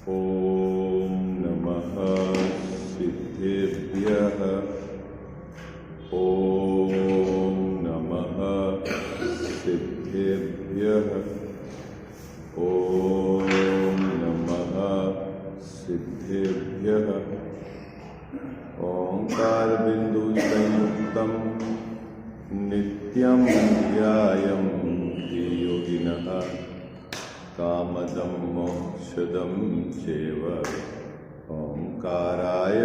ॐ नमः सिद्धेभ्यः। ॐ नमः सिद्धेभ्यः। ॐ नमः सिद्धेभ्यः। ओंकार बिंदु संयुक्तं नित्यं ध्यायन्ति योगिनः कामदं मोक्षदं चैव। ओंकाराय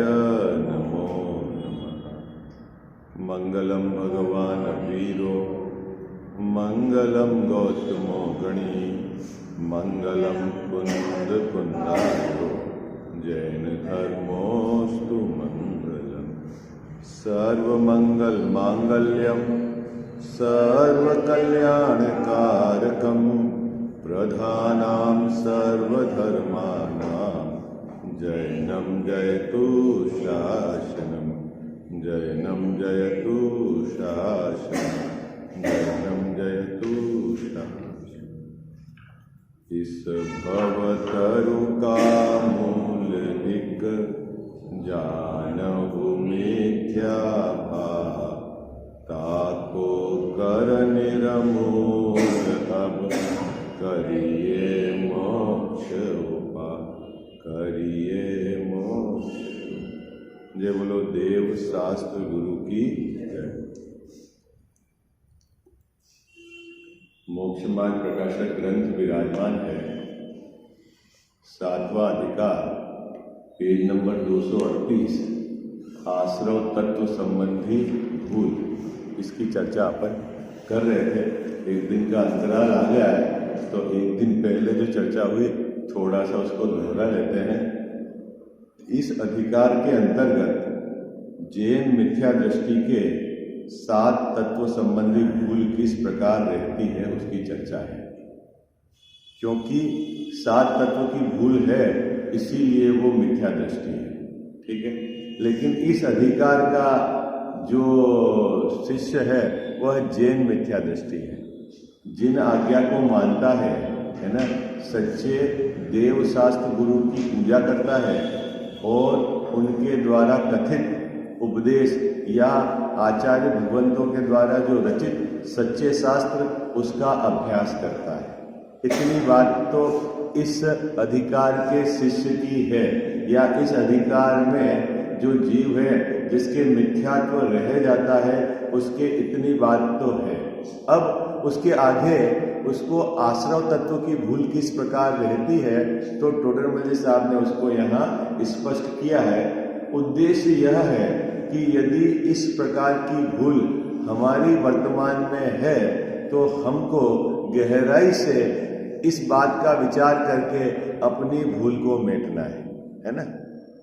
नमो नमः। मंगलम भगवान वीरो मंगलम गौतमो गणी मंगलम कुंद कुंदारो जैन धर्मोस्तु मंगलम। सर्वमंगल मांगल्यम सर्वकल्याणकारकम प्रधानां सर्वधर्माणां जैनं जयतु शासनम। जैनं जयतु शासनम। जैनं जयतु शासनम। इस भवतरु का मूल एक जानहु मिथ्या भाव ताको कर निरमूल अब करिए मोक्ष उपाय। करिए मोक्ष। जय बोलो देव शास्त्र गुरु की जय। मोक्ष मार्ग प्रकाशक ग्रंथ विराजमान है। 7वां अधिकार पेज नंबर 238 आश्रव तत्व संबंधी भूल। इसकी चर्चा अपन कर रहे थे। एक दिन का अंतराल आ गया है तो एक दिन पहले जो चर्चा हुई थोड़ा सा उसको दोहरा लेते हैं। इस अधिकार के अंतर्गत जैन मिथ्या दृष्टि के 7 तत्व संबंधी भूल किस प्रकार रहती है उसकी चर्चा है। क्योंकि 7 तत्व की भूल है इसीलिए वो मिथ्या दृष्टि है। ठीक है। लेकिन इस अधिकार का जो शिष्य है वह जैन मिथ्या दृष्टि है। जिन आज्ञा को मानता है ना, सच्चे देव शास्त्र गुरु की पूजा करता है और उनके द्वारा कथित उपदेश या आचार्य भगवंतों के द्वारा जो रचित सच्चे शास्त्र उसका अभ्यास करता है। इतनी बात तो इस अधिकार के शिष्य की है, या इस अधिकार में जो जीव है जिसके मिथ्यात्व रह जाता है उसके इतनी बात तो है। अब उसके आगे उसको आश्रव तत्व की भूल किस प्रकार रहती है तो टोडरमल साहब ने उसको यहाँ स्पष्ट किया है। उद्देश्य यह है कि यदि इस प्रकार की भूल हमारी वर्तमान में है तो हमको गहराई से इस बात का विचार करके अपनी भूल को मिटाना है ना।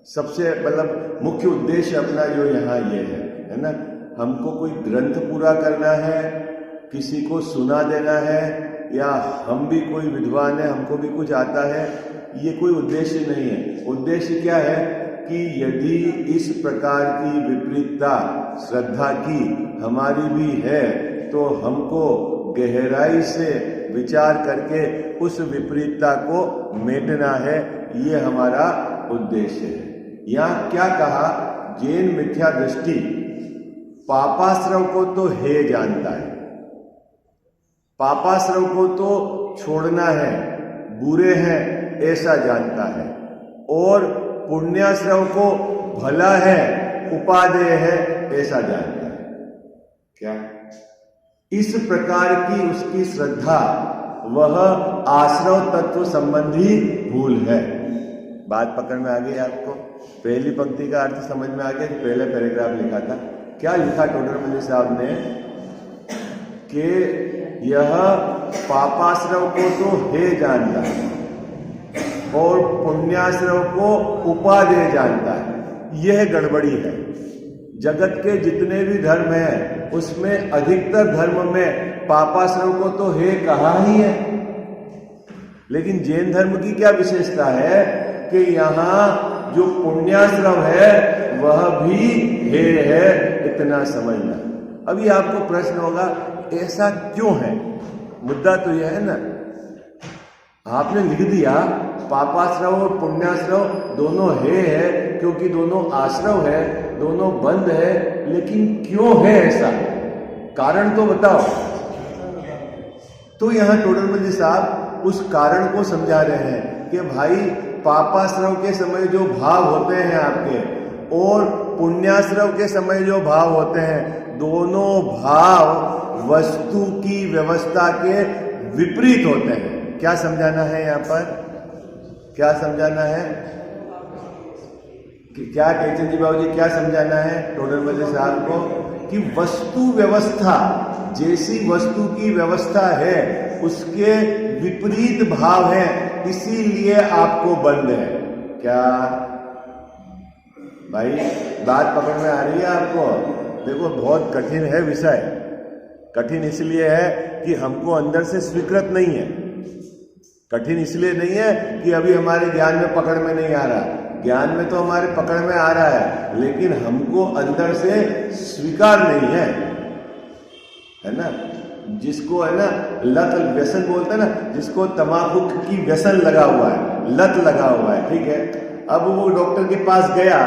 सबसे मतलब मुख्य उद्देश्य अपना जो यहाँ ये है ना। हमको कोई ग्रंथ पूरा करना है, किसी को सुना देना है, या हम भी कोई विद्वान है हमको भी कुछ आता है, ये कोई उद्देश्य नहीं है। उद्देश्य क्या है कि यदि इस प्रकार की विपरीतता श्रद्धा की हमारी भी है तो हमको गहराई से विचार करके उस विपरीतता को मिटाना है। ये हमारा उद्देश्य है। यहाँ क्या कहा, जैन मिथ्या दृष्टि पापाश्रव को तो हे जानता है, पापाश्रव को तो छोड़ना है, बुरे हैं ऐसा जानता है, और पुण्याश्रव को भला है उपादेय है ऐसा जानता है। क्या इस प्रकार की उसकी श्रद्धा वह आश्रव तत्व संबंधी भूल है। बात पकड़ में आ गई आपको? पहली पंक्ति का अर्थ समझ में आ गया। पहले पैराग्राफ लिखा था, क्या लिखा टोडरमल साहब ने कि यह पापाश्रव को तो हे जानता है और पुण्याश्रव को उपादेय जानता है। यह गड़बड़ी है। जगत के जितने भी धर्म हैं उसमें अधिकतर धर्म में पापाश्रव को तो हे कहा ही है, लेकिन जैन धर्म की क्या विशेषता है कि यहाँ जो पुण्याश्रव है वह भी हे है, इतना समझना। अभी आपको प्रश्न होगा ऐसा क्यों है? मुद्दा तो यह है ना, आपने लिख दिया पापाश्रव और पुण्याश्रव दोनों है क्योंकि दोनों आश्रव है, दोनों बंद है। लेकिन क्यों है ऐसा, कारण तो बताओ। तो यहां टोडरमल जी साहब उस कारण को समझा रहे हैं कि भाई पापाश्रव के समय जो भाव होते हैं आपके और पुण्याश्रव के समय जो भाव होते हैं, दोनों भाव वस्तु की व्यवस्था के विपरीत होते हैं। क्या समझाना है यहाँ पर, क्या समझाना है कि क्या टेंशन जी बाबू जी क्या समझाना है टोडरमल जी साहब को कि वस्तु व्यवस्था जैसी वस्तु की व्यवस्था है उसके विपरीत भाव है, इसीलिए आपको बंद है। क्या भाई बात पकड़ में आ रही है आपको? देखो बहुत कठिन है विषय, कठिन इसलिए है कि हमको अंदर से स्वीकृत नहीं है। कठिन इसलिए नहीं है कि अभी हमारे ज्ञान में पकड़ में नहीं आ रहा, ज्ञान में तो हमारे पकड़ में आ रहा है, लेकिन हमको अंदर से स्वीकार नहीं है ना। जिसको है ना लत व्यसन बोलते हैं ना, जिसको तंबाकू की व्यसन लगा हुआ है, लत लगा हुआ है, ठीक है। अब वो डॉक्टर के पास गया,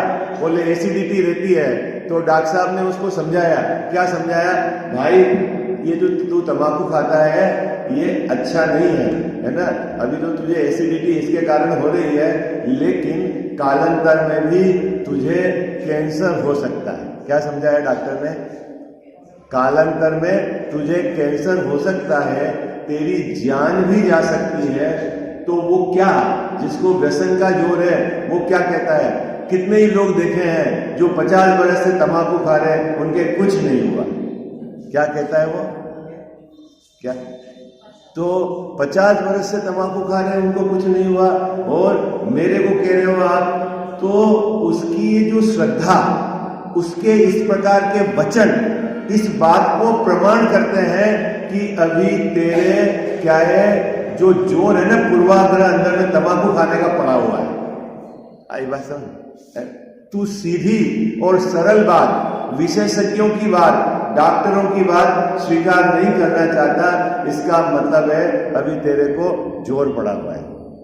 बोले एसिडिटी रहती है, तो डॉक्टर साहब ने उसको समझाया। क्या समझाया? भाई ये जो तू तंबाकू खाता है ये अच्छा नहीं है ना। अभी तो तुझे एसिडिटी इसके कारण हो रही है, लेकिन कालांतर में भी तुझे कैंसर हो सकता है। क्या समझाया डॉक्टर ने? कालांतर में तुझे कैंसर हो सकता है, तेरी जान भी जा सकती है। तो वो क्या, जिसको व्यसन का जोर है, वो क्या कहता है? कितने ही लोग देखे हैं जो 50 बरस से तंबाकू खा रहे हैं, उनके कुछ नहीं हुआ। क्या कहता है वो? क्या तो 50 बरस से तंबाकू खा रहे हैं, उनको कुछ नहीं हुआ, और मेरे को कह रहे हो आप? तो उसकी जो श्रद्धा, उसके इस प्रकार के वचन इस बात को प्रमाण करते हैं कि अभी तेरे क्या है, जो जोर है ना पूर्वाग्रह अंदर में तंबाकू खाने का पड़ा हुआ है। आई बात समझ? तू सीधी और सरल बात, विशेषज्ञों की बात, डॉक्टरों की बात स्वीकार नहीं करना चाहता, इसका मतलब है अभी तेरे को जोर पड़ा हुआ है।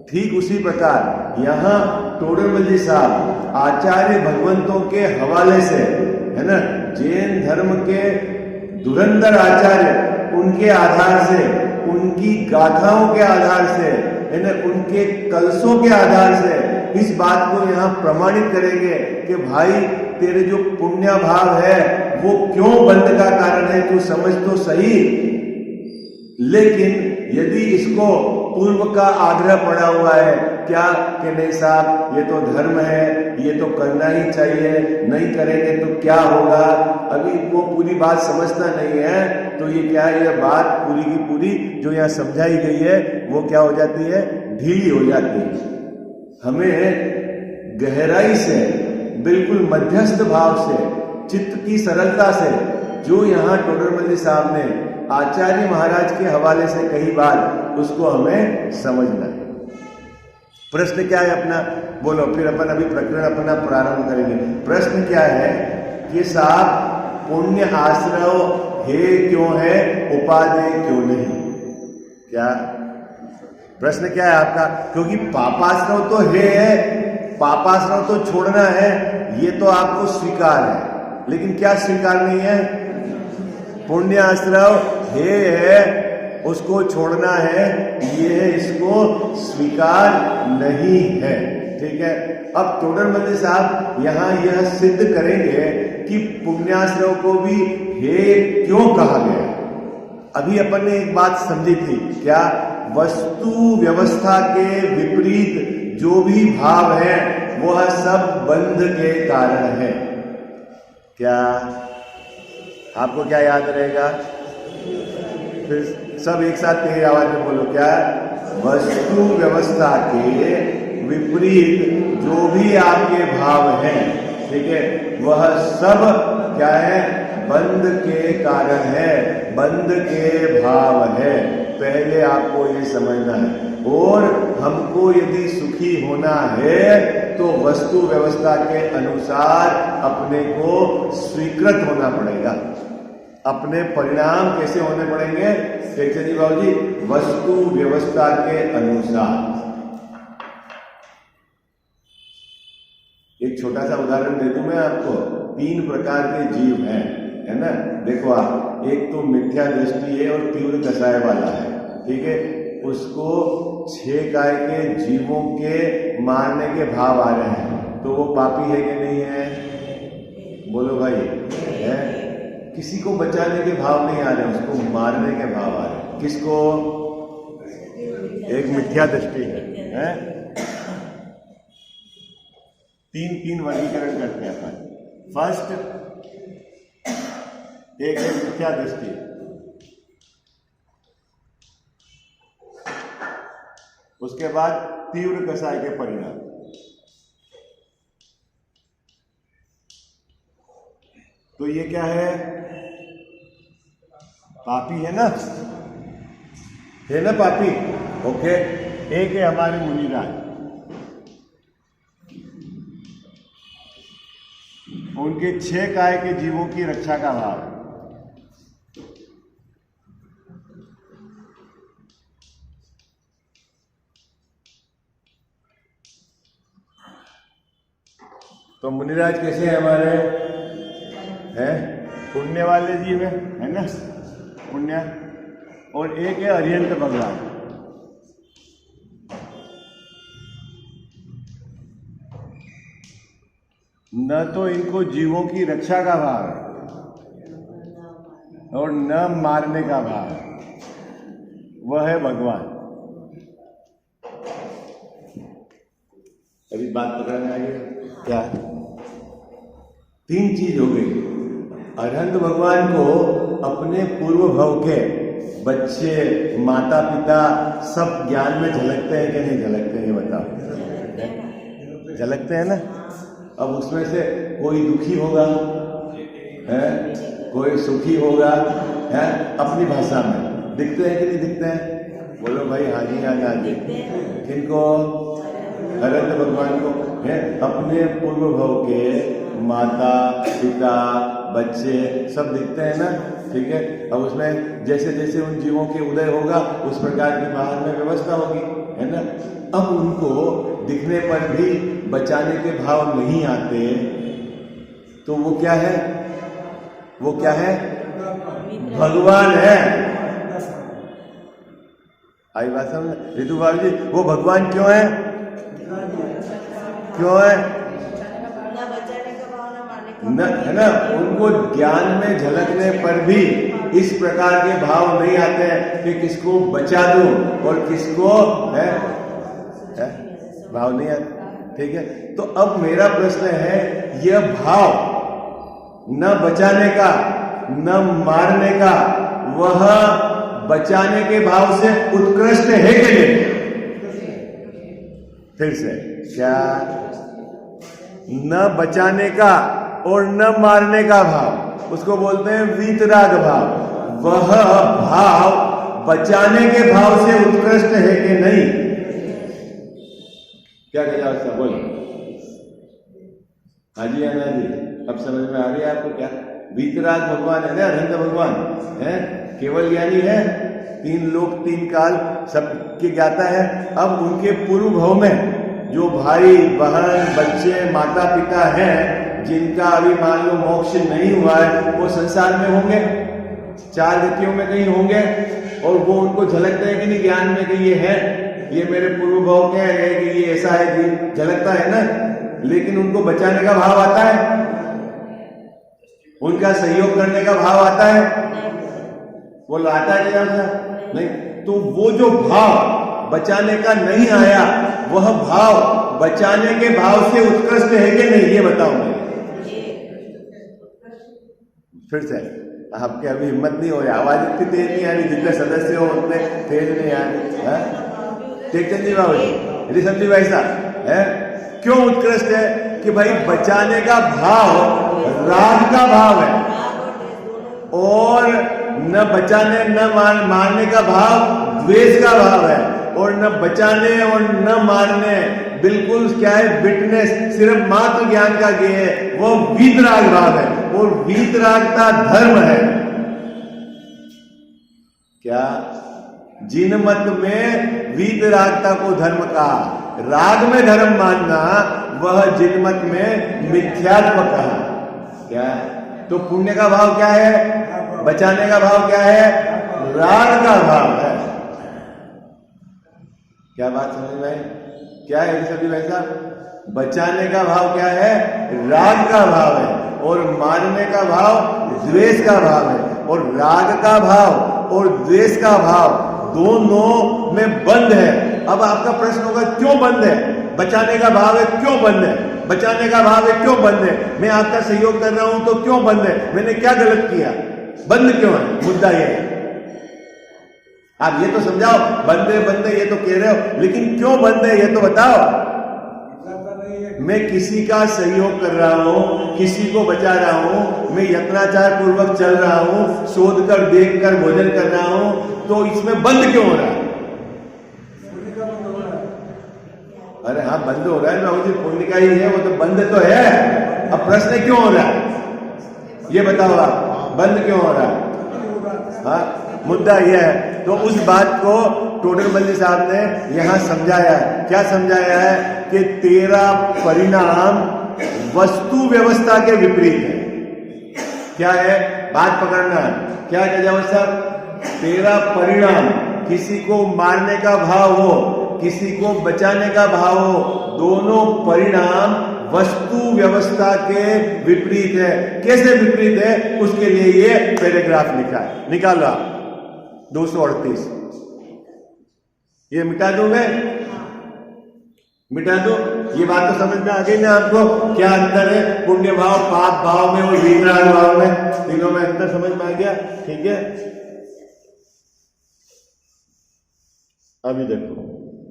ठीक उसी प्रकार यहाँ टोडरमल जी साहब आचार्य भगवंतों के हवाले से, है ना, जैन धर्म के धुरंधर आचार्य, उनके आधार से, उनकी गाथाओं के आधार से, है ना, उनके कलशों के आधार से इस बात को यहाँ प्रमाणित करेंगे कि भाई तेरे जो पुण्य भाव है वो क्यों बंद का कारण है, तू समझ तो सही। लेकिन यदि इसको पूर्व का आग्रह पड़ा हुआ है, क्या कि नहीं साहब ये तो धर्म है, ये तो करना ही चाहिए, नहीं करेंगे तो क्या होगा, अभी वो पूरी बात समझता नहीं है, तो ये क्या है, ये बात पूरी की पूरी जो यहाँ समझाई गई है वो क्या हो जाती है, ढीली हो जाती है। हमें गहराई से, बिल्कुल मध्यस्थ भाव से, चित्त की सरलता से, जो यहाँ टोडरमल जी साहब ने आचार्य महाराज के हवाले से कही बात, उसको हमें समझना है। प्रश्न क्या है अपना, बोलो, फिर अपन अभी प्रकरण अपना प्रारंभ करेंगे। प्रश्न क्या है कि साहब पुण्य आश्रव है क्यों है, उपादेय क्यों नहीं? क्या प्रश्न क्या है आपका? क्योंकि पापाश्रव तो है, पापाश्रव तो छोड़ना है, ये तो आपको स्वीकार है, लेकिन क्या स्वीकार नहीं है? पुण्य आश्रव है, उसको छोड़ना है, ये इसको स्वीकार नहीं है। ठीक है, अब टोडरमल जी साहब यहाँ यह सिद्ध करेंगे कि पुण्याश्रव को भी हे क्यों कहा गया। अभी अपन ने एक बात समझी थी, क्या? वस्तु व्यवस्था के विपरीत जो भी भाव है वह सब बंध के कारण है। क्या आपको क्या याद रहेगा? फिर सब एक साथ तेज आवाज में बोलो, क्या? वस्तु व्यवस्था के विपरीत जो भी आपके भाव हैं, ठीक है, वह सब क्या है? बंध के कारण है, बंध के भाव है। पहले आपको ये समझना है। और हमको यदि सुखी होना है तो वस्तु व्यवस्था के अनुसार अपने को स्वीकृत होना पड़ेगा। अपने परिणाम कैसे होने पड़ेंगे? जी बाबू जी, वस्तु व्यवस्था के अनुसार। छोटा सा उदाहरण दे दूं मैं आपको। 3 प्रकार के जीव हैं, है ना। देखो आप, एक तो मिथ्या दृष्टि है और तीव्र कसाय वाला है, ठीक है। उसको 6 काय के जीवों के मारने के भाव आ रहे हैं, तो वो पापी है कि नहीं है? बोलो भाई, है। किसी को बचाने के भाव नहीं आ रहे, उसको मारने के भाव आ रहे हैं। किसको? एक मिथ्या दृष्टि है? 3 वर्गीकरण करते हैं अपन। फर्स्ट, एक है मिथ्या दृष्टि, उसके बाद तीव्र कसाय के परिणाम। तो ये क्या है? पापी है ना, है ना पापी। ओके। एक है हमारे मुनिराज, उनके 6 काय के जीवों की रक्षा का भाव। तो मुनिराज कैसे हैं हमारे? हैं पुण्य वाले जीव है ना, पुण्य। और एक है अरिहंत भगवान, न तो इनको जीवों की रक्षा का भाव और न मारने का भाव, वह है भगवान। अभी बात पकड़ने आ गई क्या? 3 चीज हो गई। अरिहंत भगवान को अपने पूर्व भव के बच्चे, माता पिता सब ज्ञान में झलकते हैं कि नहीं झलकते हैं? ये बताओ। झलकते हैं ना। अब उसमें से कोई दुखी होगा है, कोई सुखी होगा है, अपनी भाषा में दिखते हैं कि नहीं दिखते हैं? बोलो भाई, हाँ जी हाँ जी। किनको? अरिहंत भगवान को है। अपने पूर्व भव के माता पिता बच्चे सब दिखते हैं ना, ठीक है। अब उसमें जैसे जैसे उन जीवों के उदय होगा उस प्रकार की बाहर में व्यवस्था होगी, है ना। अब उनको दिखने पर भी बचाने के भाव नहीं आते, तो वो क्या है? वो क्या है? भगवान है। आई बात समझ रितु बाबू जी? वो भगवान क्यों है? क्यों है? न, है ना। उनको ज्ञान में झलकने पर भी इस प्रकार के भाव नहीं आते हैं कि किसको बचा दूं और किसको है भाव नहीं आते, ठीक है। तो अब मेरा प्रश्न है, यह भाव न बचाने का न मारने का, वह बचाने के भाव से उत्कृष्ट है कि नहीं? फिर से क्या? न बचाने का और न मारने का भाव, उसको बोलते हैं वीतराग भाव। वह भाव बचाने के भाव से उत्कृष्ट है कि नहीं? क्या कहना उसका? बोलो। हाँ जी या ना जी? अब समझ में आ रही है आपको? क्या वीतराग भगवान है ना, अरिहंत भगवान है, केवल ज्ञानी है, 3 लोक 3 काल सबके ज्ञाता है। अब उनके पूर्व भव में जो भाई बहन बच्चे माता पिता हैं, जिनका अभी मान लो मोक्ष नहीं हुआ है, वो संसार में होंगे, 4 गतियों में कहीं होंगे, और वो उनको झलकते हैं कि नहीं ज्ञान में कि ये है, ये मेरे पूर्व भाव के है कि ये ऐसा है कि झलकता है ना। लेकिन उनको बचाने का भाव आता है, उनका सहयोग करने का भाव आता है, वो लाता है नहीं। तो वो जो भाव बचाने का नहीं आया, वह भाव बचाने के भाव से उत्कृष्ट है कि नहीं? ये बताओ मुझे। फिर से आपके अभी हिम्मत नहीं हो रही, आवाज इतनी तेज नहीं आ रही, जितने सदस्य हो उतने तेज नहीं आ रही। टेकचंद जी बाबू, ऋषभ जी भाई साहब, है क्यों उत्कृष्ट है? कि भाई बचाने का भाव राग का भाव है, और न बचाने न मारने का भाव द्वेष का भाव है, और न बचाने और न मारने बिल्कुल क्या है, विटनेस, सिर्फ मात्र ज्ञान का ये है, वो वीतराग भाव है, और वीतरागता धर्म है। क्या जिन मत में वीतरागता को धर्म कहा, राग में धर्म मानना वह जिनमत में मिथ्यात्व कहा। क्या है? तो पुण्य का भाव क्या है? बचाने का भाव क्या है? राग का भाव है। क्या बात समझ में आई? क्या है सभी भाई साहब? बचाने का भाव क्या है? राग का भाव है, और मारने का भाव द्वेष का भाव है। और राग का भाव और द्वेष का भाव दोनों में बंद है। अब आपका प्रश्न होगा क्यों बंद है? बचाने का भाव है, क्यों बंद है? बचाने का भाव है, क्यों बंद है? मैं आपका सहयोग कर रहा हूं तो क्यों बंद है? मैंने क्या गलत किया? बंद क्यों है? मुद्दा यह है। आप ये तो समझाओ, बंदे बंदे ये तो कह रहे हो, लेकिन क्यों बंद है ये तो बताओ। मैं किसी का सहयोग कर रहा हूं, किसी को बचा रहा हूं, मैं यत्नाचार पूर्वक चल रहा हूं, शोध कर देख कर भोजन कर रहा हूं, तो इसमें बंद क्यों हो रहा है? अरे हाँ, बंद हो रहा है बाबू जी, पुण्य का ही है वो, तो बंद तो है। अब प्रश्न क्यों हो रहा है ये बताओ आप, बंद क्यों हो रहा है? हाँ, मुद्दा यह है। तो उस बात को टोडरमल्ली साहब ने यहां समझाया है। क्या समझाया है? कि तेरा परिणाम वस्तु व्यवस्था के विपरीत है। क्या है? बात पकड़ना। क्या है जजावत साहब? तेरा परिणाम, किसी को मारने का भाव हो, किसी को बचाने का भाव हो, दोनों परिणाम वस्तु व्यवस्था के विपरीत है। कैसे विपरीत है? उसके लिए ये पैराग्राफ लिखा है, निकालो आप 238। ये मिटा दूं मैं? मिटा दो। ये बात तो समझ में आ गई ना आपको? क्या अंतर है पुण्य भाव, पाप भाव में और वीतराग भाव में? तीनों में अंतर समझ में आ गया? ठीक है। अभी देखो,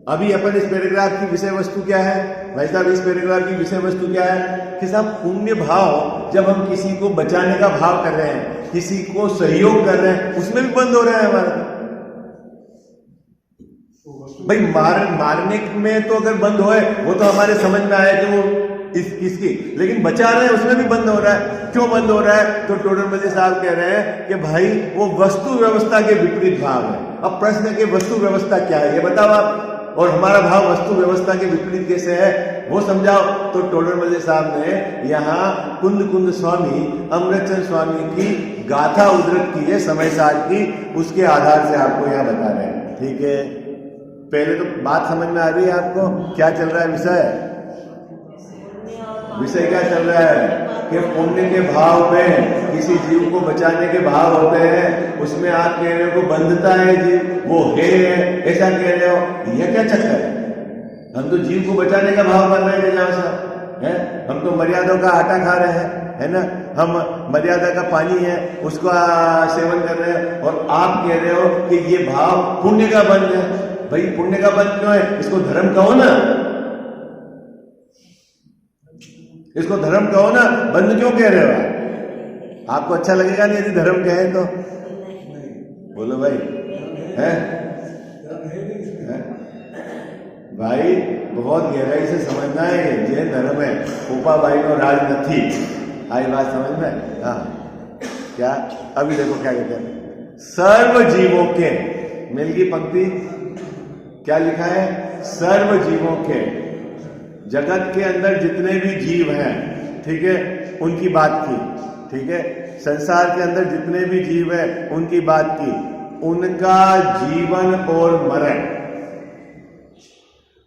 अभी अपन इस पैराग्राफ की विषय वस्तु क्या है भाई साहब? इस पैराग्राफ की विषय वस्तु क्या है कि साहब, पुण्य भाव जब हम किसी को बचाने का भाव कर रहे हैं, किसी को सहयोग कर रहे हैं, उसमें भी बंद हो रहा है हमारा। भाई मारने में तो अगर बंद होए वो तो हमारे समझ में आया कि वो किसकी, लेकिन बचा रहे हैं उसमें भी बंद हो रहा है। क्यों बंद हो रहा है? तो टोडरमल्ली साहब कह रहे हैं कि भाई वो वस्तु व्यवस्था के विपरीत भाव है। अब प्रश्न है कि वस्तु व्यवस्था क्या है ये बताओ आप, और हमारा भाव वस्तु व्यवस्था के विपरीत कैसे है वो समझाओ। तो टोडरमल्ली साहब ने यहाँ कुंद कुंद स्वामी अमृतचंद स्वामी की गाथा उद्धृत की है समय सार की, उसके आधार से आपको यहाँ बता रहे हैं। ठीक है, पहले तो बात समझ में आ रही है आपको? क्या चल रहा है विषय? विषय क्या चल रहा है कि पुण्य के भाव में किसी जीव को बचाने के भाव होते हैं, उसमें आप कह रहे हो को बंधता है जीव, वो है ऐसा कह रहे हो। यह क्या चक्कर है? हम तो जीव को बचाने का भाव कर रहे हैं जहाँ साहब है। हम तो मर्यादा का आटा खा रहे हैं, है ना? हम मर्यादा का पानी है उसको सेवन कर रहे हैं, और आप कह रहे हो कि ये भाव पुण्य का बंध है। भाई पुण्य का बंध क्यों है? इसको धर्म कहो ना, इसको धर्म कहो ना, बंद क्यों कह रहे हो? आपको अच्छा लगेगा नहीं यदि धर्म कहे तो? बोलो भाई, है? भाई बहुत गहराई से समझना है, ये धर्म है। पोपा भाई को राज नथी आई बात समझ में? हाँ, क्या? अभी देखो क्या कहते हैं, सर्व जीवों के, मिल गई पंक्ति, क्या लिखा है? सर्व जीवों के, जगत के अंदर जितने भी जीव हैं, ठीक है, उनकी बात की। ठीक है, संसार के अंदर जितने भी जीव हैं उनकी बात की, उनका जीवन और मरण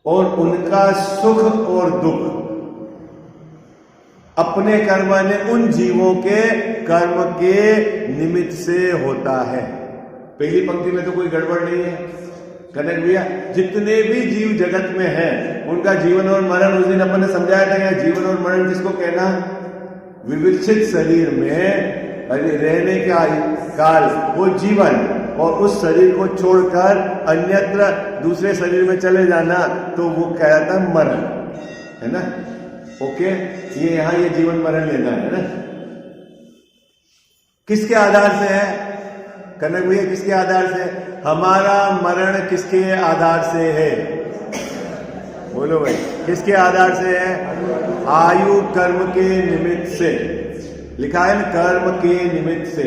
और उनका सुख और दुख अपने कर्म ने उन जीवों के कर्म के निमित्त से होता है। पहली पंक्ति में तो कोई गड़बड़ नहीं है कनक भैया। जितने भी जीव जगत में हैं उनका जीवन और मरण, उस दिन अपन ने समझाया था, यहाँ जीवन और मरण किसको कहना? विविक्षित शरीर में रहने का काल वो जीवन, और उस शरीर को छोड़कर अन्यत्र दूसरे शरीर में चले जाना तो वो कहता है मरण, है ना? ओके, ये यहाँ ये जीवन मरण लेना है ना। किसके आधार से है कनक भैया? किसके आधार से? हमारा मरण किसके आधार से है? बोलो भाई, किसके आधार से है? आयु कर्म के निमित्त से। लिखा है ना, कर्म के निमित्त से।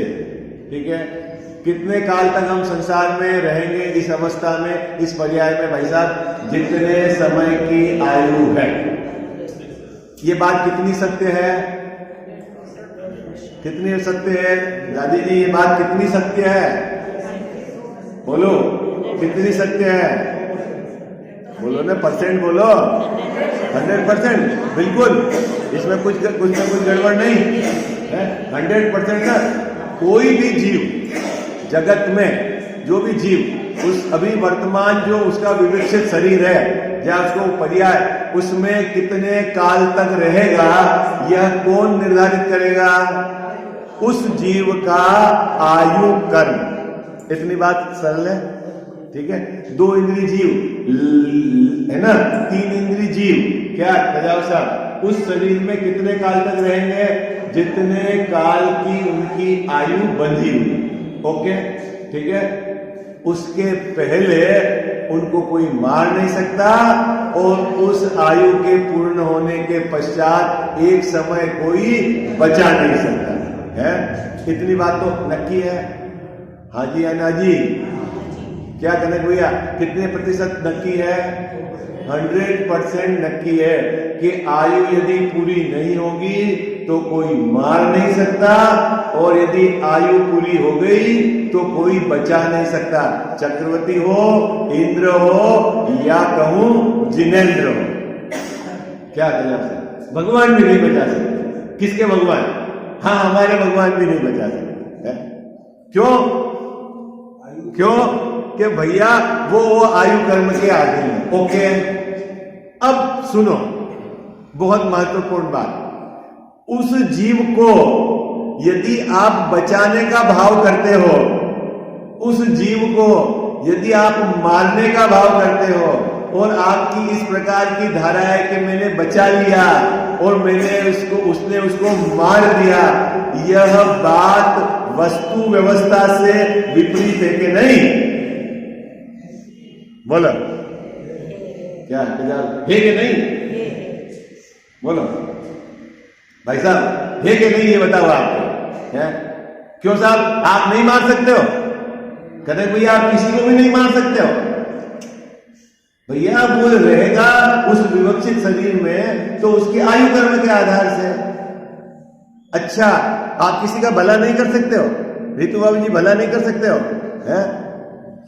ठीक है, कितने काल तक हम संसार में रहेंगे इस अवस्था में, इस पर्याय में भाई साहब? जितने समय की आयु है। ये बात कितनी सत्य है? कितनी सत्य है दादी जी? ये बात कितनी सत्य है? बोलो, कितनी सत्य है? बोलो ना, परसेंट बोलो। 100%, बिल्कुल। इसमें कुछ ना कुछ गड़बड़ नहीं है। 100% ना। कोई भी जीव जगत में, जो भी जीव उस अभी वर्तमान जो उसका विवक्षित शरीर है, या उसको पर्याय, उसमें कितने काल तक रहेगा, यह कौन निर्धारित करेगा? उस जीव का आयु कर्म। इतनी बात सरल है, ठीक है। 2 इंद्रिय जीव है ना, 3 इंद्रिय जीव, क्या बजाओ साहब, उस शरीर में कितने काल तक रहेंगे? जितने काल की उनकी आयु बंधी हुई। ओके, ठीक है। उसके पहले उनको कोई मार नहीं सकता, और उस आयु के पूर्ण होने के पश्चात एक समय कोई बचा नहीं सकता है। इतनी बात तो नक्की है। हाँ जी या ना जी? क्या कनक भैया, कितने प्रतिशत नक्की है? 100% नक्की है कि आयु यदि पूरी नहीं होगी तो कोई मार नहीं सकता, और यदि आयु पूरी हो गई तो कोई बचा नहीं सकता। चक्रवर्ती हो, इंद्र हो, या कहूं जिनेंद्र हो, क्या करें आपसे? भगवान भी नहीं बचा सकते। किसके भगवान? हाँ, हमारे भगवान भी नहीं बचा सकते। क्यों? क्यों? कि भैया वो आयु कर्म के आधीन है। ओके, अब सुनो, बहुत महत्वपूर्ण बात। उस जीव को यदि आप बचाने का भाव करते हो, उस जीव को यदि आप मारने का भाव करते हो, और आपकी इस प्रकार की धारा है कि मैंने बचा लिया और उसने उसको मार दिया, यह बात वस्तु व्यवस्था से विपरीत है कि नहीं? बोलो, क्या है कि नहीं? बोलो भाई साहब, है कि नहीं? ये बताओ आपको है? क्यों साहब, आप नहीं मार सकते हो? कहते भैया आप किसी को भी नहीं मार सकते हो। भैया वो रहेगा उस विवक्षित शरीर में तो उसकी आयु कर्म के आधार से। अच्छा, आप किसी का भला नहीं कर सकते हो? ऋतु बाबू जी, भला नहीं कर सकते हो? है?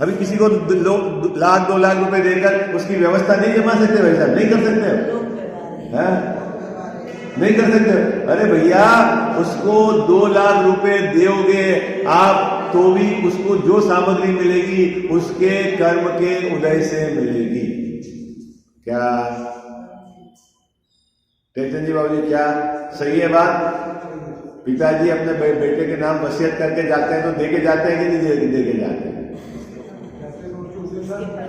अभी किसी को 1 लाख 2 लाख रुपए देकर उसकी व्यवस्था नहीं जमा सकते भाई साहब? नहीं कर सकते हो? है? नहीं कर सकते। अरे भैया, उसको 2 लाख रुपए दोगे आप तो भी उसको जो सामग्री मिलेगी उसके कर्म के उदय से मिलेगी। क्या टेंशन जी बाबू जी, क्या सही है बात? पिताजी अपने बेटे के नाम वसीयत करके जाते हैं तो देके जाते हैं कि नहीं देके जाते हैं?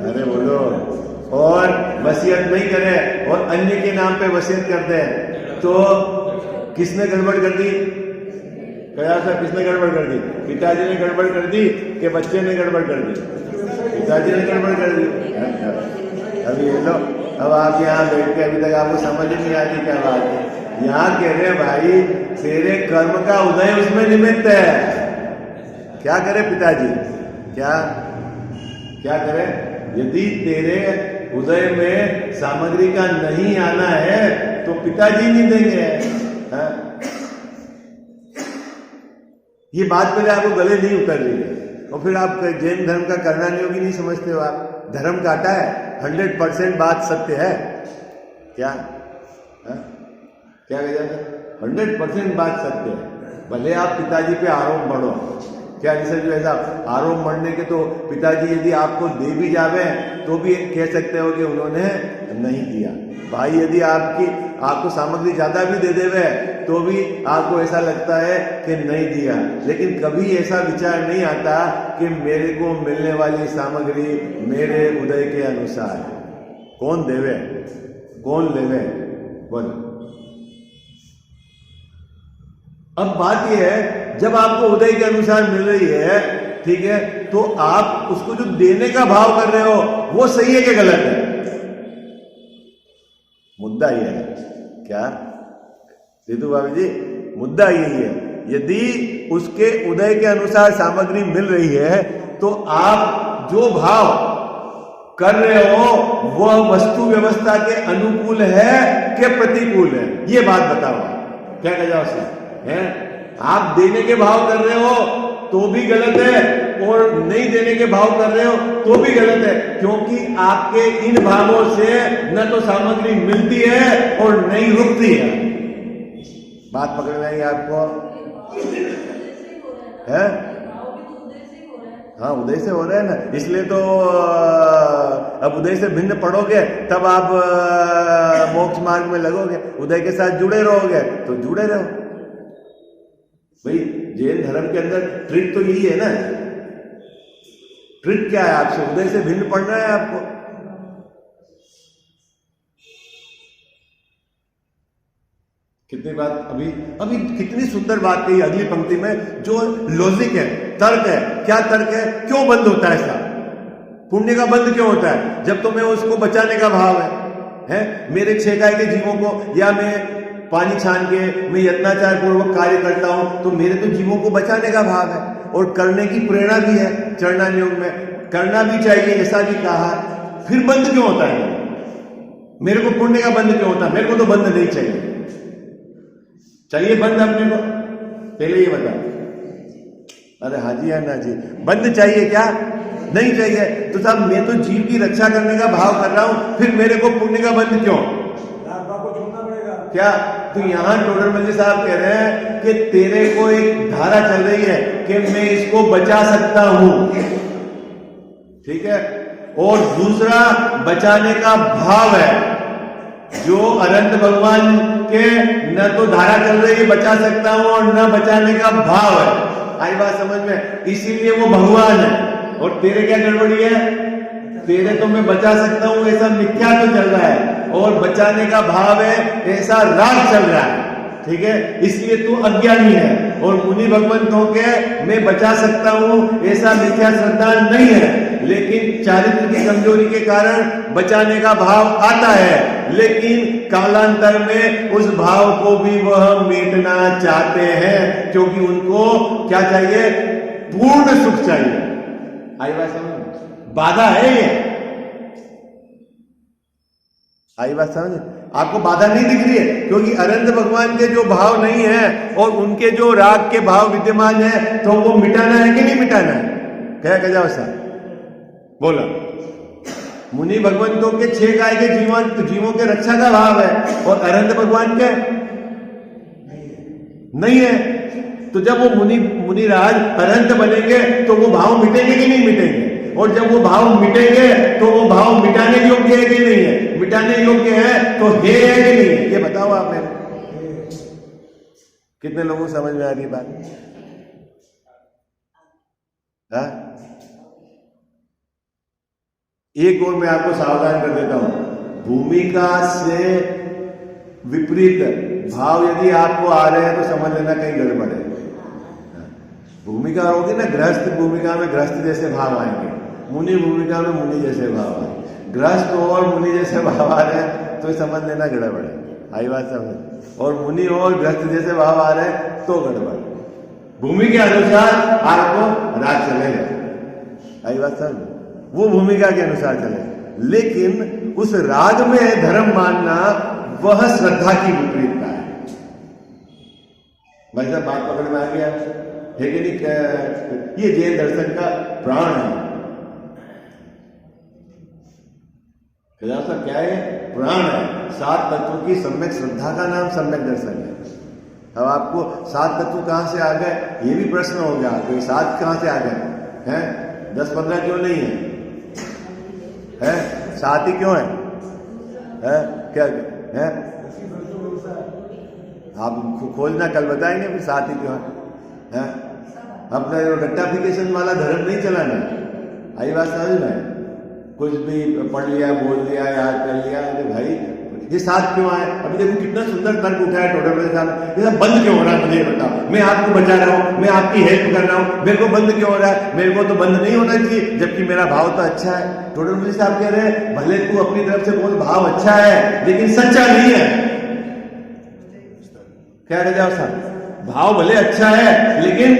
अरे बोलो। और वसीयत नहीं करे और अन्य के नाम पे वसीयत करते हैं तो किसने गड़बड़ कर दी? कया सा किसने गड़बड़ कर दी? पिताजी ने गड़बड़ कर दी कि बच्चे ने गड़बड़ कर दी? पिताजी ने गड़बड़ कर दी। अभी ये लो, अब आप यहाँ बैठ के अभी तक आपको समझ ही नहीं आती क्या बात है। यहाँ कह रहे भाई, तेरे कर्म का उदय उसमें निमित्त है। क्या करे पिताजी? क्या करे? यदि तेरे उदय में सामग्री का नहीं आना है तो पिताजी नहीं देंगे। हाँ? ये बात पहले आपको गले नहीं उतर रही है, और फिर आप जैन धर्म का करना नहीं होगी, नहीं समझते हो आप? धर्म काटा है, 100% बात सत्य है। क्या हा? क्या कह जाता है? 100% बात सत्य है। भले आप पिताजी पे आरोप बढ़ो, क्या रिसर्च जो ऐसा आरोप मरने के तो पिताजी यदि आपको दे भी जावे तो भी कह सकते हो कि उन्होंने नहीं दिया। भाई यदि आपको सामग्री ज्यादा भी दे देवे तो भी आपको ऐसा लगता है कि नहीं दिया, लेकिन कभी ऐसा विचार नहीं आता कि मेरे को मिलने वाली सामग्री मेरे उदय के अनुसार कौन देवे कौन लेवे। बोल, अब बात यह है, जब आपको उदय के अनुसार मिल रही है, ठीक है, तो आप उसको जो देने का भाव कर रहे हो वो सही है कि गलत है? मुद्दा यह है। क्या रितु बाबू जी, मुद्दा यही है। यदि उसके उदय के अनुसार सामग्री मिल रही है तो आप जो भाव कर रहे हो वह वस्तु व्यवस्था के अनुकूल है कि प्रतिकूल है, ये बात बताओ। क्या कह जाओ सर है? आप देने के भाव कर रहे हो तो भी गलत है और नहीं देने के भाव कर रहे हो तो भी गलत है, क्योंकि आपके इन भावों से न तो सामग्री मिलती है और नहीं रुकती है। बात पकड़ में आई आपको है? हाँ, उदय से हो रहा है ना, इसलिए तो अब उदय से भिन्न पढ़ोगे तब आप मोक्ष मार्ग में लगोगे। उदय के साथ जुड़े रहोगे तो जुड़े रहो। भाई जैन धर्म के अंदर ट्रिक तो यही है ना। ट्रिक क्या है? आपसे उदय से भिन्न पढ़ना है आपको। कितनी बात अभी कितनी सुंदर बात कही अगली पंक्ति में, जो लॉजिक है, तर्क है। क्या तर्क है? क्यों बंद होता है ऐसा? पुण्य का बंद क्यों होता है? जब तो मैं उसको बचाने का भाव है मेरे 6 गाय के जीवों को, या मैं पानी छान के मैं यत्नाचार पूर्वक कार्य करता हूं तो मेरे तो जीवों को बचाने का भाव है और करने की प्रेरणा भी है। चरणान योग में करना भी चाहिए ऐसा भी कहा। फिर बंद क्यों होता है? मेरे को पुण्य का बंद क्यों होता है? मेरे को तो बंद नहीं चाहिए। चाहिए बंद अपने को? पहले ये बता। अरे हाँ जी, है ना जी, बंद चाहिए क्या? नहीं चाहिए। तो साहब मैं तो जीव की रक्षा करने का भाव कर रहा हूं, फिर मेरे को पुण्य का बंद क्यों? क्या? तो यहां टोडरमल साहब कह रहे हैं कि तेरे को एक धारा चल रही है कि मैं इसको बचा सकता हूं, ठीक है, और दूसरा बचाने का भाव है जो अनंत भगवान के न तो धारा चल रही है बचा सकता हूं और न बचाने का भाव है। आई बात समझ में? इसीलिए वो भगवान है और तेरे क्या गड़बड़ी है? तेरे तो मैं बचा सकता हूं ऐसा मिथ्या तो चल रहा है और बचाने का भाव है ऐसा राग चल रहा है, ठीक है। इसलिए तू अज्ञानी है और मुनि भगवंतों के मैं बचा सकता हूं ऐसा मिथ्या श्रद्धा नहीं है, लेकिन चारित्र की कमजोरी के कारण बचाने का भाव आता है, लेकिन कालांतर में उस भाव को भी वह मिटना चाहते हैं क्योंकि उनको क्या चाहिए? पूर्ण सुख चाहिए। आई बात समझ? बाधा है ये। आई बात समझ? आपको बाधा नहीं दिख रही है क्योंकि अनंत भगवान के जो भाव नहीं है और उनके जो राग के भाव विद्यमान है तो वो मिटाना है कि नहीं मिटाना है? क्या कह जाओ सर? बोला। मुनि भगवंतों के 6 गाय के जीवों के रक्षा का भाव है और अनंत भगवान के नहीं है। तो जब वो मुनिराज अनंत बनेंगे तो वो भाव मिटेंगे कि नहीं मिटेंगे? और जब वो भाव मिटेंगे तो वो भाव मिटाने योग्य है कि नहीं है? मिटाने योग्य है तो है कि नहीं है? ये बताओ आप मेरे। कितने लोगों को समझ में आ रही बात? हाँ? एक और मैं आपको सावधान कर देता हूं, भूमिका से विपरीत भाव यदि आपको आ रहे हैं तो समझ लेना कहीं गड़बड़ है। भूमिका होगी ना, गृहस्थ भूमिका में गृहस्थ जैसे भाव आएंगे, मुनि भूमिका में मुनि जैसे भाव आएंगे। गृहस्थ और मुनि जैसे भाव आ रहे हैं तो समझ लेना गड़बड़ है। आई बात समझ? और मुनि और गृहस्थ जैसे भाव आ रहे हैं तो गड़बड़। भूमि के अनुसार आपको राग चलेगा। आई बात समझ? वो भूमिका के अनुसार चले, लेकिन उस राग में धर्म मानना वह श्रद्धा की विपरीतता है। भाई साहब बात पकड़ में आ गया है कि नहीं? ये जैन दर्शन का प्राण है। क्या है? प्राण है। 7 तत्वों की सम्यक श्रद्धा का नाम सम्यक दर्शन है। अब आपको 7 तत्व कहां से आ गए ये भी प्रश्न हो गया, तो 7 कहां से आ गए हैं? 10-15 क्यों नहीं है? 7 ही क्यों है? क्या है? आप खोजना, कल बताएंगे फिर 7 ही क्यों है? अपना रेक्टिफिकेशन वाला धर्म नहीं चलाना। आई बात समझ में? कुछ भी पढ़ लिया, बोल लिया, याद कर लिया, अरे भाई ये 7 क्यों आए? अभी देखो कितना सुंदर तर्क उठाया टोडरमल साहब। ये बंद क्यों हो रहा है मुझे बताओ। मैं आपको बचा रहा हूं, मैं आपकी हेल्प कर रहा हूं, मेरे को बंद क्यों हो रहा है? मेरे को तो बंद नहीं होना चाहिए जबकि मेरा भाव तो अच्छा है। टोडरमल साहब कह रहे हैं भले तू अपनी तरफ से बोल भाव अच्छा है लेकिन सच्चा नहीं है। क्या कह जाओ साहब? भाव भले अच्छा है लेकिन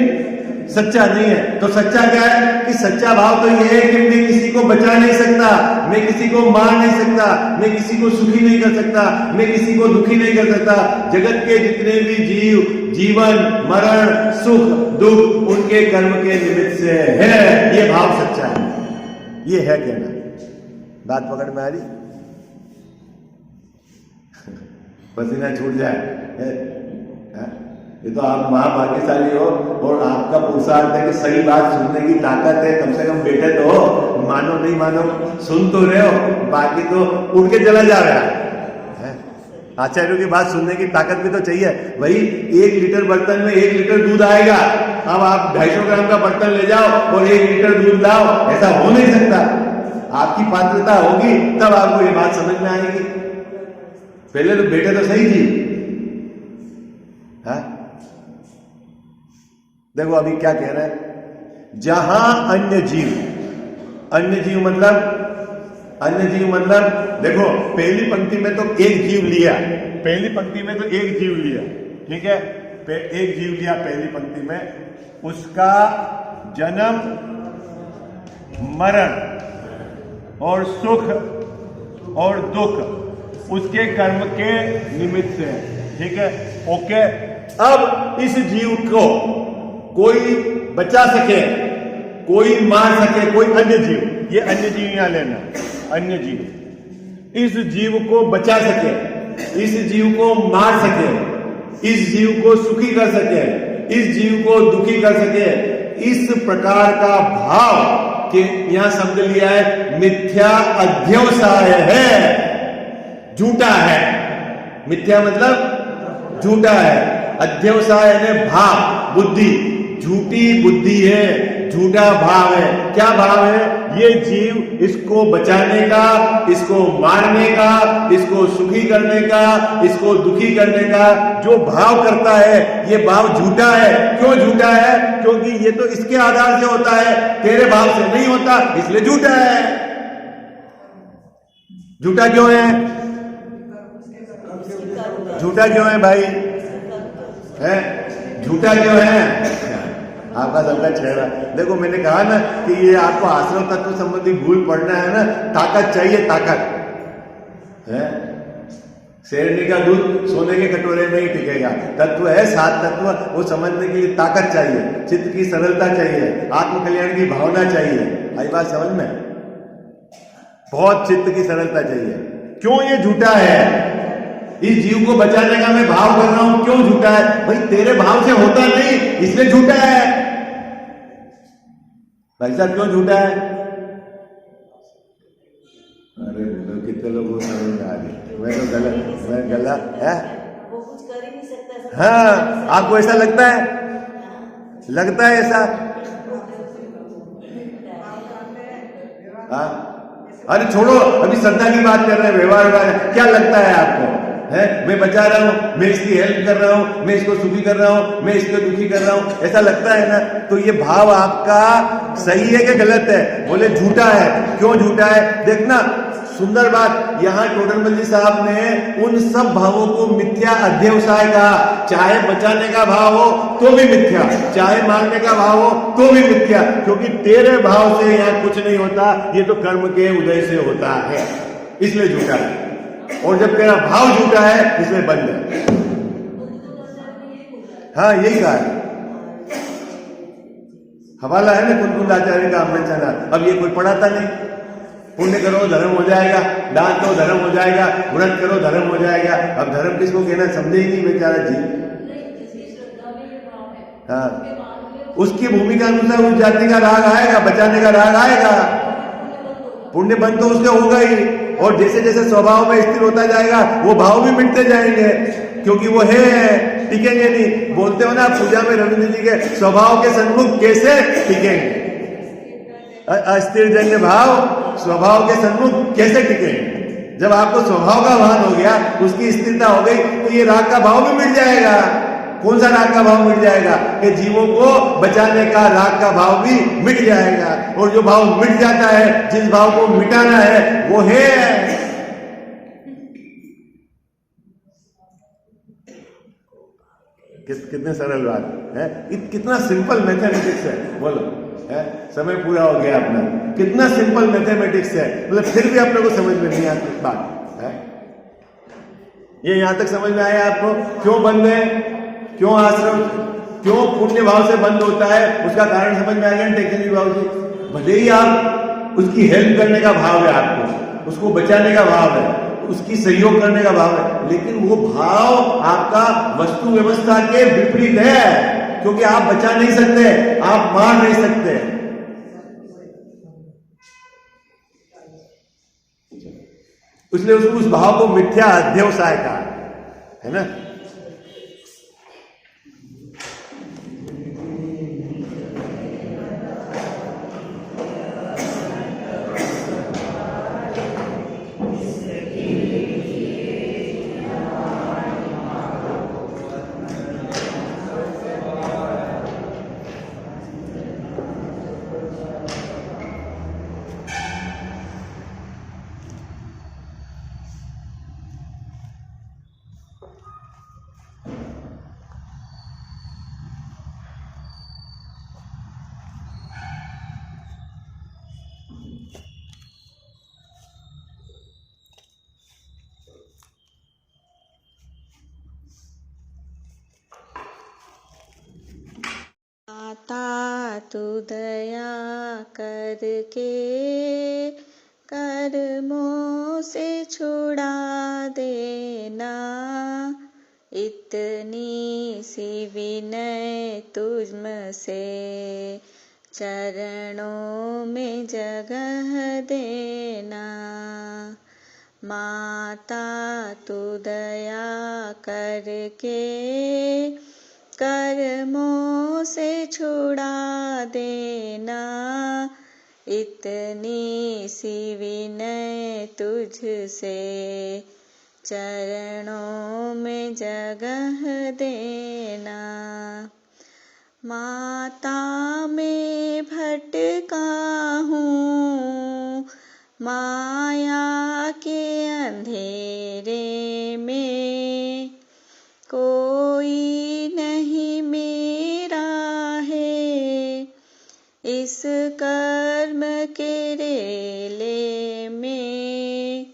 सच्चा नहीं है। तो सच्चा क्या है कि सच्चा भाव तो ये है कि मैं किसी को बचा नहीं सकता, मैं किसी को मार नहीं सकता, मैं किसी को सुखी नहीं कर सकता, मैं किसी को दुखी नहीं कर सकता। जगत के जितने भी जीव जीवन मरण सुख दुख उनके कर्म के निमित्त से है, ये भाव सच्चा है। ये है कहना। बात पकड़ में आ रही? पसीना छूट जाए। ये तो आप महाभाग्यशाली हो और आपका पुरुषार्थ है कि सही बात सुनने की ताकत है। कम से कम बैठे तो हो, मानो नहीं मानो सुन तो रहे हो, बाकी तो उड़ के चला जा रहा है। आचार्यों की बात सुनने की ताकत भी तो चाहिए भाई। 1 लीटर बर्तन में 1 लीटर दूध आएगा। अब आप 250 ग्राम का बर्तन ले जाओ और 1 लीटर दूध लाओ, ऐसा हो नहीं सकता। आपकी पात्रता होगी तब आपको ये बात समझ में आएगी। पहले तो बैठे तो सही जी। देखो अभी क्या कह रहा है, जहां अन्य जीव मतलब देखो पहली पंक्ति में तो एक जीव लिया, ठीक है। एक जीव लिया पहली पंक्ति में, उसका जन्म मरण और सुख और दुख उसके कर्म के निमित्त से, ठीक है। ओके, अब इस जीव को कोई बचा सके, कोई मार सके, कोई अन्य जीव, ये अन्य जीव यहां लेना, अन्य जीव इस जीव को बचा सके, इस जीव को मार सके, इस जीव को सुखी कर सके, इस जीव को दुखी कर सके, इस प्रकार का भाव के यहां शब्द लिया है मिथ्या अध्यवसाय है, झूठा है। मिथ्या मतलब झूठा है, अध्यवसाय है भाव बुद्धि, झूठी बुद्धि है, झूठा भाव है। क्या भाव है? ये जीव इसको बचाने का, इसको मारने का, इसको सुखी करने का, इसको दुखी करने का जो भाव करता है, ये भाव झूठा है। क्यों झूठा है? क्योंकि ये तो इसके आधार से होता है, तेरे भाव से नहीं होता, इसलिए झूठा है। झूठा क्यों है? झूठा क्यों है भाई? है झूठा क्यों है? आपका सबका चेहरा देखो। मैंने कहा ना कि ये आपको आश्रम तत्व संबंधी भूल पढ़ना है ना, ताकत चाहिए, ताकत है। शेरनी का दूध सोने के कटोरे में ही टिकेगा। तत्व है 7 तत्व, वो समझने के लिए ताकत चाहिए, चित्त की सरलता चाहिए, आत्मकल्याण की भावना चाहिए। आई बात समझ में? बहुत चित्त की सरलता चाहिए। क्यों ये झूठा है? इस जीव को बचाने का मैं भाव कर रहा हूं, क्यों झूठा है? भाई तेरे भाव से होता नहीं, इसलिए झूठा है। भाई साहब क्यों झूठा है? अरे कितने लोगों को समझ में आ रही, मैं गलत है। वो कुछ कर ही नहीं सकता। हाँ, आपको ऐसा लगता है? लगता है ऐसा? हाँ, अरे छोड़ो, अभी श्रद्धा की बात कर रहे हैं, व्यवहार। क्या लगता है आपको? है मैं बचा रहा हूं, मैं इसकी हेल्प कर रहा हूं, मैं इसको सुखी कर रहा हूं, मैं इसको दुखी कर रहा हूं, ऐसा लगता है ना? तो ये भाव आपका सही है कि गलत है? बोले झूठा है। क्यों झूठा है? देखना सुंदर बात, यहां टोडरमल जी साहब ने उन सब भावों को मिथ्या अध्यवसाय कहा। चाहे बचाने का भाव हो तो भी मिथ्या, चाहे मारने का भाव हो तो भी मिथ्या, क्योंकि तेरे भाव से यहां कुछ नहीं होता, ये तो कर्म के उदय से होता है, इसलिए झूठा है। और जब तेरा भाव झूठा है इसलिए बंद है। हाँ, यही कहा है। हवाला है ना कुंकुंद आचार्य का अमृत चना। अब ये कोई पढ़ाता नहीं। पुण्य करो धर्म हो जाएगा, दान करो धर्म हो जाएगा, व्रत करो धर्म हो जाएगा। अब धर्म किसको कहना समझे ही नहीं बेचारा जी। हाँ, उसकी भूमिका अनुसार उस जाति का राग आएगा, बचाने का राग आएगा। पुण्य बंद तो उसका होगा ही, और जैसे जैसे स्वभाव में स्थिर होता जाएगा वो भाव भी मिटते जाएंगे, क्योंकि वो है, टिकेंगे नहीं। बोलते हो ना पूजा में रविंद्र जी के, स्वभाव के सन्मुख कैसे टिकेंगे? अस्थिर जन्य भाव स्वभाव के सन्मुख कैसे टिकेंगे? जब आपको स्वभाव का भान हो गया, उसकी स्थिरता हो गई, तो ये राग का भाव भी मिट जाएगा। कौन सा राग का भाव मिट जाएगा? कि जीवों को बचाने का राग का भाव भी मिट जाएगा। और जो भाव मिट जाता है, जिस भाव को मिटाना है, वो है कितने सरल बात है, कितना सिंपल मैथमेटिक्स है, बोलो है। समय पूरा हो गया अपना, कितना सिंपल मैथमेटिक्स है, मतलब फिर भी आप लोगों को समझ में नहीं आती बात है। ये यहां तक समझ में आया आपको? क्यों बंद है, क्यों आश्रम, क्यों पुण्य भाव से बंद होता है, उसका कारण समझ में आ गया टेक्निकली भाव जी। भले ही आप उसकी हेल्प करने का भाव है, आपको उसको बचाने का भाव है, उसकी सहयोग करने का भाव है, लेकिन वो भाव आपका वस्तु व्यवस्था के विपरीत है, क्योंकि आप बचा नहीं सकते, आप मार नहीं सकते। इसलिए उसको उस भाव को मिथ्या अध्यवसाय कहा है ना। माता तू दया करके कर्मों से छुड़ा देना, इतनी सी विनय तुझसे चरणों में जगह देना। माता तू दया करके कर्मों से छुड़ा देना, इतनी सी विनय तुझसे चरणों में जगह देना। माता में भटका हूँ माया के अंधेरे में, कोई नहीं मेरा है इस कर्म के रेले में,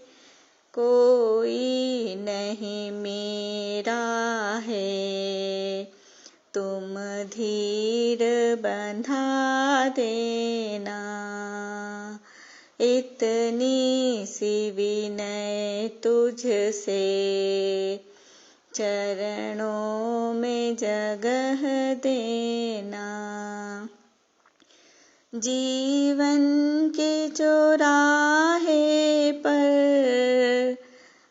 कोई नहीं मेरा है तुम धीर बंधा देना। इतनी सी विनय तुझसे चरणों में जगह देना। जीवन के चौराहे पर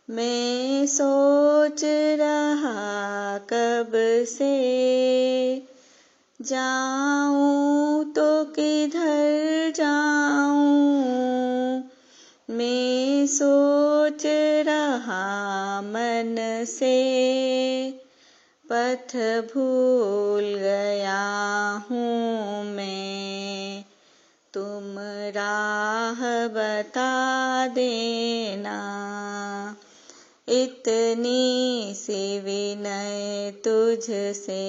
मैं सोच रहा कब से, जाऊं तो किधर जाऊं मैं सोच रहा मन से, पथ भूल गया हूँ मैं तुम राह बता देना। इतनी सी विनय तुझसे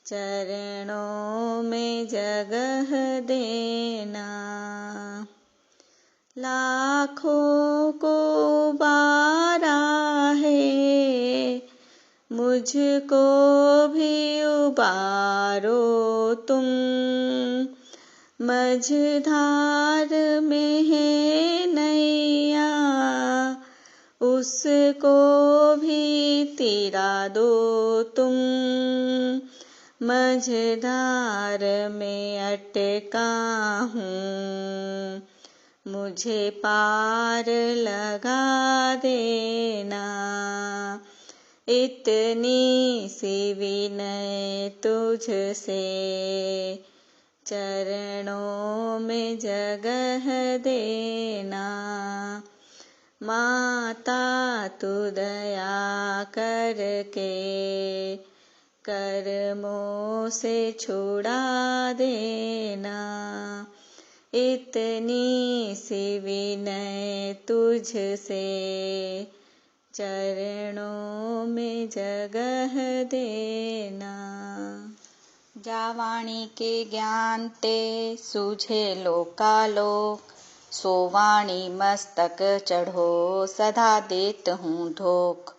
चरणों में जगह देना। लाखों को उबारा है मुझको भी उबारो तुम, मझधार में है नैया उसको भी तिरा दो तुम, मझधार में अटका हूँ मुझे पार लगा देना। इतनी सी विनय तुझसे चरणों में जगह देना। माता तू दया करके कर्मों से छुड़ा देना। इतनी सी विनय तुझसे चरणों में जगह देना। जावाणी के ज्ञान ते सूझे लोकालोक, सोवाणी मस्तक चढ़ो सदा देत हूँ धोख।